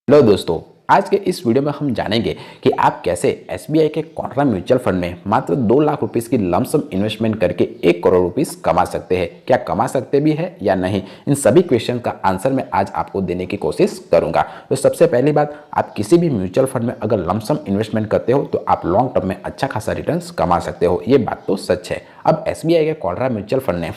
Hello दोस्तों, आज के इस वीडियो में हम जानेंगे कि आप कैसे एसबीआई के कॉन्ट्रा म्यूचुअल फंड में मात्र 2 लाख रुपीस की लमसम इन्वेस्टमेंट करके 1 करोड़ रुपीस कमा सकते हैं। क्या कमा सकते भी है या नहीं, इन सभी क्वेश्चन का आंसर मैं आज आपको देने की कोशिश करूंगा। तो सबसे पहली बात, आप किसी भी म्यूचुअल फंड में अगर लमसम इन्वेस्टमेंट करते हो तो आप लॉन्ग टर्म में अच्छा खासा रिटर्न कमा सकते हो, ये बात तो सच है। अब एसबीआई के कॉन्ट्रा म्यूचुअल फंड ने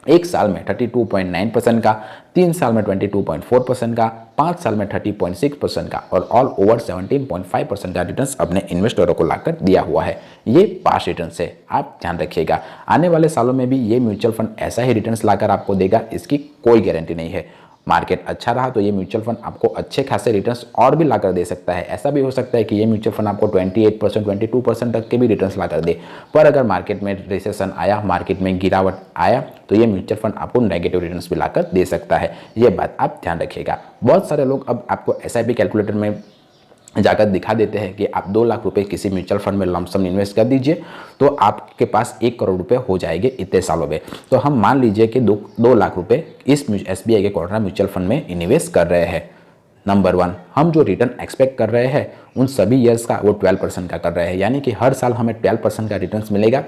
एक साल में 32.9% का, 3 साल में 22.4% का, 5 साल में 30.6% का और ऑल ओवर 17.5% का रिटर्न्स अपने इन्वेस्टरों को लाकर दिया हुआ है। ये पास रिटर्न्स है, आप ध्यान रखिएगा। आने वाले सालों में भी ये म्यूचुअल फंड ऐसा ही रिटर्न्स लाकर आपको देगा, इसकी कोई गारंटी नहीं है। मार्केट अच्छा रहा तो ये म्यूचुअल फंड आपको अच्छे खासे रिटर्न्स और भी लाकर दे सकता है। ऐसा भी हो सकता है कि ये म्यूचुअल फंड आपको 28%, 22% तक के भी रिटर्न्स लाकर दे। पर अगर मार्केट में रिसेशन आया, मार्केट में गिरावट आया तो ये म्यूचुअल फंड आपको नेगेटिव रिटर्न्स भी लाकर दे सकता है। ये बात आप ध्यान रखिएगा। बहुत सारे लोग अब आपको एसआईपी कैलकुलेटर में जाकर दिखा देते हैं कि आप 2 लाख रुपए किसी म्यूचुअल फंड में लमसम इन्वेस्ट कर दीजिए तो आपके पास 1 करोड़ रुपए हो जाएंगे इतने सालों में। तो हम मान लीजिए कि 2 लाख रुपए इस एसबीआई के कॉन्ट्रा म्यूचुअल फंड में इन्वेस्ट कर रहे हैं। नंबर 1, हम जो रिटर्न एक्सपेक्ट कर रहे हैं उन सभी ईयर्स का वो 12% का कर रहे हैं, यानी कि हर साल हमें 12% का रिटर्न मिलेगा।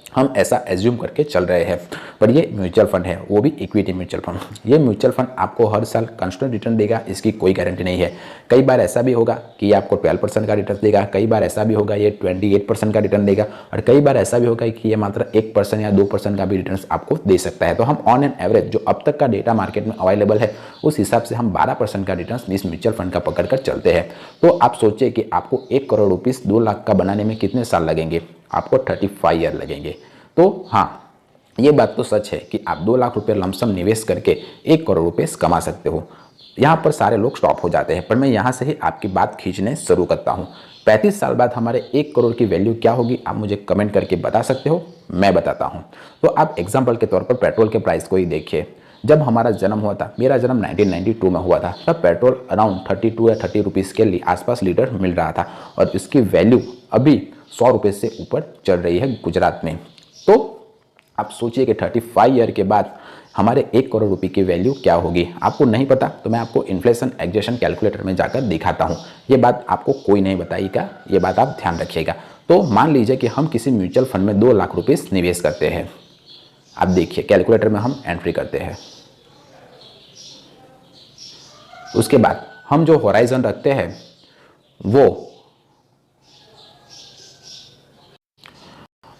हम ऐसा एज्यूम करके चल रहे हैं। पर ये म्यूचुअल फंड है, वो भी इक्विटी म्यूचुअल फंड। ये म्यूचुअल फंड आपको हर साल कांस्टेंट रिटर्न देगा, इसकी कोई गारंटी नहीं है। कई बार ऐसा भी होगा कि ये आपको 12% का रिटर्न देगा, कई बार ऐसा भी होगा ये 28% का रिटर्न देगा और कई बार ऐसा भी होगा कि ये मात्र 1% या 2% का भी रिटर्न आपको दे सकता है। तो हम ऑन एन एवरेज जो अब तक का डेटा मार्केट में अवेलेबल है उस हिसाब से हम 12% का रिटर्न इस म्यूचुअल फंड का पकड़ कर चलते हैं। तो आप सोचिए कि आपको 1 करोड़ रुपीस 2 लाख का बनाने में कितने साल लगेंगे? आपको 35 ईयर लगेंगे। तो हाँ, ये बात तो सच है कि आप 2 लाख रुपए लमसम निवेश करके 1 करोड़ रुपए कमा सकते हो। यहाँ पर सारे लोग स्टॉप हो जाते हैं, पर मैं यहाँ से ही आपकी बात खींचने शुरू करता हूँ। 35 साल बाद हमारे 1 करोड़ की वैल्यू क्या होगी, आप मुझे कमेंट करके बता सकते हो, मैं बताता हूँ। तो आप एग्जाम्पल के तौर पर पेट्रोल के प्राइस को ही देखिए। जब हमारा जन्म हुआ था, मेरा जन्म 1992 में हुआ था, तब पेट्रोल अराउंड 32 या 30 रुपीज़ के आसपास लीटर मिल रहा था और इसकी वैल्यू अभी 100 रुपये से ऊपर चल रही है गुजरात में। तो आप सोचिए कि 35 ईयर के बाद हमारे 1 करोड़ रुपए की वैल्यू क्या होगी। आपको नहीं पता तो मैं आपको इन्फ्लेशन एडजस्टेशन कैलकुलेटर में जाकर दिखाता हूँ। ये बात आपको कोई नहीं बताएगा, ये बात आप ध्यान रखिएगा। तो मान लीजिए कि हम किसी म्यूचुअल फंड में 2 लाख रुपये निवेश करते हैं। आप देखिए कैलकुलेटर में हम एंट्री करते हैं। उसके बाद हम जो होराइजन रखते हैं वो,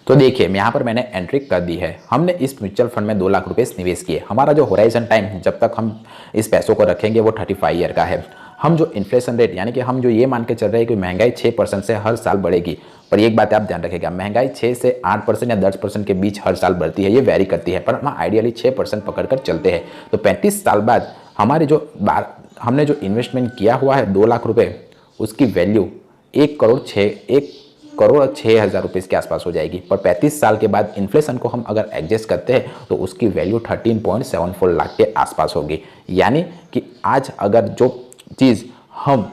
तो देखिए यहाँ पर मैंने एंट्री कर दी है। हमने इस म्यूचुअल फंड में 2 लाख रुपए निवेश किए। हमारा जो होराइजन टाइम जब तक हम इस पैसों को रखेंगे वो 35 ईयर का है। हम जो इन्फ्लेशन रेट, यानी कि हम जो ये मान के चल रहे हैं कि महंगाई 6% से हर साल बढ़ेगी, पर एक बात आप ध्यान रखिएगा, महंगाई 6 से 8% या 10% के बीच हर साल बढ़ती है, ये वेरी करती है, पर हम आइडियली 6% पकड़ कर चलते हैं। तो 35 साल बाद हमारे जो हमने जो इन्वेस्टमेंट किया हुआ है 2 लाख रुपये, उसकी वैल्यू 1 करोड़ 6 हज़ार रुपये के आसपास हो जाएगी। पर 35 साल के बाद इन्फ्लेशन को हम अगर एडजस्ट करते हैं तो उसकी वैल्यू 13.74 लाख के आसपास होगी। यानी कि आज अगर जो चीज़ हम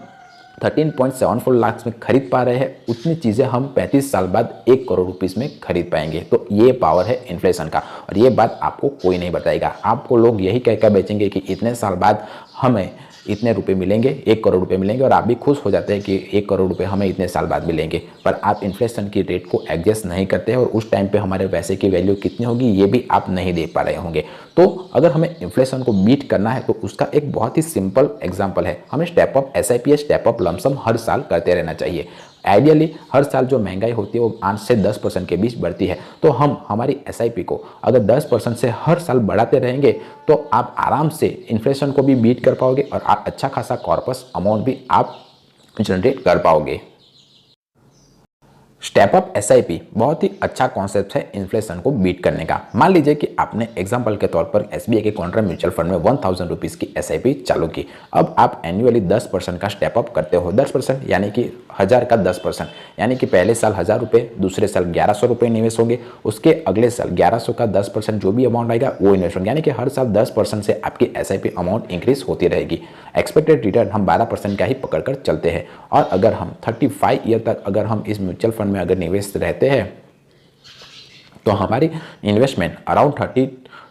13.74 लाख में खरीद पा रहे हैं उतनी चीज़ें हम 35 साल बाद 1 करोड़ रुपीस में खरीद पाएंगे। तो ये पावर है इन्फ्लेशन का और ये बात आपको कोई नहीं बताएगा। आपको लोग यही कहकर बेचेंगे कि इतने साल बाद हमें इतने रुपए मिलेंगे, 1 करोड़ रुपए मिलेंगे, और आप भी खुश हो जाते हैं कि 1 करोड़ रुपए हमें इतने साल बाद मिलेंगे। पर आप इन्फ्लेशन की रेट को एडजस्ट नहीं करते हैं और उस टाइम पे हमारे पैसे की वैल्यू कितनी होगी ये भी आप नहीं देख पा रहे होंगे। तो अगर हमें इन्फ्लेशन को बीट करना है तो उसका एक बहुत ही सिंपल एग्जाम्पल है, हमें स्टेप अप एसआईपी या स्टेप अप लमसम हर साल करते रहना चाहिए। आइडियली हर साल जो महंगाई होती है वो 5 से 10% के बीच बढ़ती है। तो हम हमारी एसआईपी को अगर 10% से हर साल बढ़ाते रहेंगे तो आप आराम से इन्फ्लेशन को भी बीट कर पाओगे और आप अच्छा खासा कॉर्पस अमाउंट भी आप जनरेट कर पाओगे। स्टेप अप एसआईपी बहुत ही अच्छा कॉन्सेप्ट है इन्फ्लेशन को बीट करने का। मान लीजिए कि आपने एग्जांपल के तौर पर एसबीआई के कॉन्ट्रा म्यूचुअल फंड में 1000 रुपीज़ की एसआईपी चालू की। अब आप एनुअली 10% का स्टेप अप करते हो। 10% यानी कि 1000 का 10%, यानी कि पहले साल 1000 रुपये, दूसरे साल 1100 रुपये निवेश होंगे, उसके अगले साल 1100 का 10% जो भी अमाउंट आएगा वो इन्वेस्ट होंगे, यानी कि हर साल 10% से आपकी एसआईपी अमाउंट इंक्रीज होती रहेगी। एक्सपेक्टेड रिटर्न हम 12% का ही पकड़ कर चलते हैं और अगर हम 35 ईयर तक अगर हम इस म्यूचुअल फंड में अगर निवेश रहते हैं तो हमारी इन्वेस्टमेंट अराउंड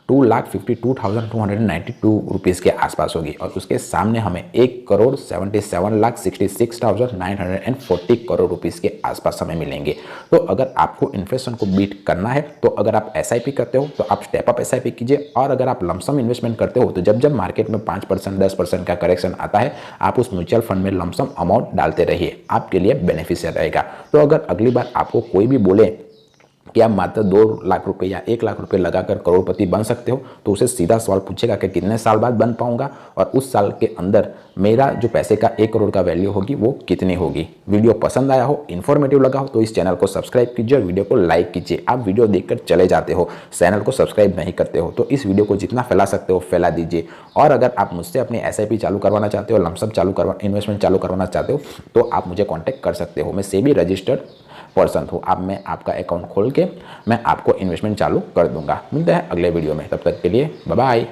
2,52,292 रुपीज़ के आसपास होगी और उसके सामने हमें 1,77,66,940 करोड़ रुपीज़ के आसपास हमें मिलेंगे। तो अगर आपको इन्फ्लेशन को बीट करना है तो अगर आप SIP करते हो तो आप स्टेप अप SIP कीजिए, और अगर आप लमसम इन्वेस्टमेंट करते हो तो जब जब मार्केट में 5% 10% का करेक्शन आता है आप उस म्यूचुअल फंड में लमसम अमाउंट डालते रहिए, आपके लिए बेनिफिशियल रहेगा। तो अगर अगली बार आपको कोई भी बोले कि आप मात्र 2 लाख रुपए या 1 लाख रुपए लगाकर करोड़पति बन सकते हो तो उसे सीधा सवाल पूछेगा कि कितने साल बाद बन पाऊंगा और उस साल के अंदर मेरा जो पैसे का 1 करोड़ का वैल्यू होगी वो कितनी होगी। वीडियो पसंद आया हो, इन्फॉर्मेटिव लगा हो तो इस चैनल को सब्सक्राइब कीजिए और वीडियो को लाइक कीजिए। आप वीडियो देखकर चले जाते हो, चैनल को सब्सक्राइब नहीं करते हो, तो इस वीडियो को जितना फैला सकते हो फैला दीजिए। और अगर आप मुझसे अपनी SIP चालू करवाना चाहते हो, लमसम इन्वेस्टमेंट चालू करवाना चाहते हो तो आप मुझे कॉन्टैक्ट कर सकते हो। मैं सेबी रजिस्टर्ड पर्सन हूँ। अब मैं आपका अकाउंट खोल के मैं आपको इन्वेस्टमेंट चालू कर दूंगा। मिलते हैं अगले वीडियो में, तब तक के लिए बाय बाय।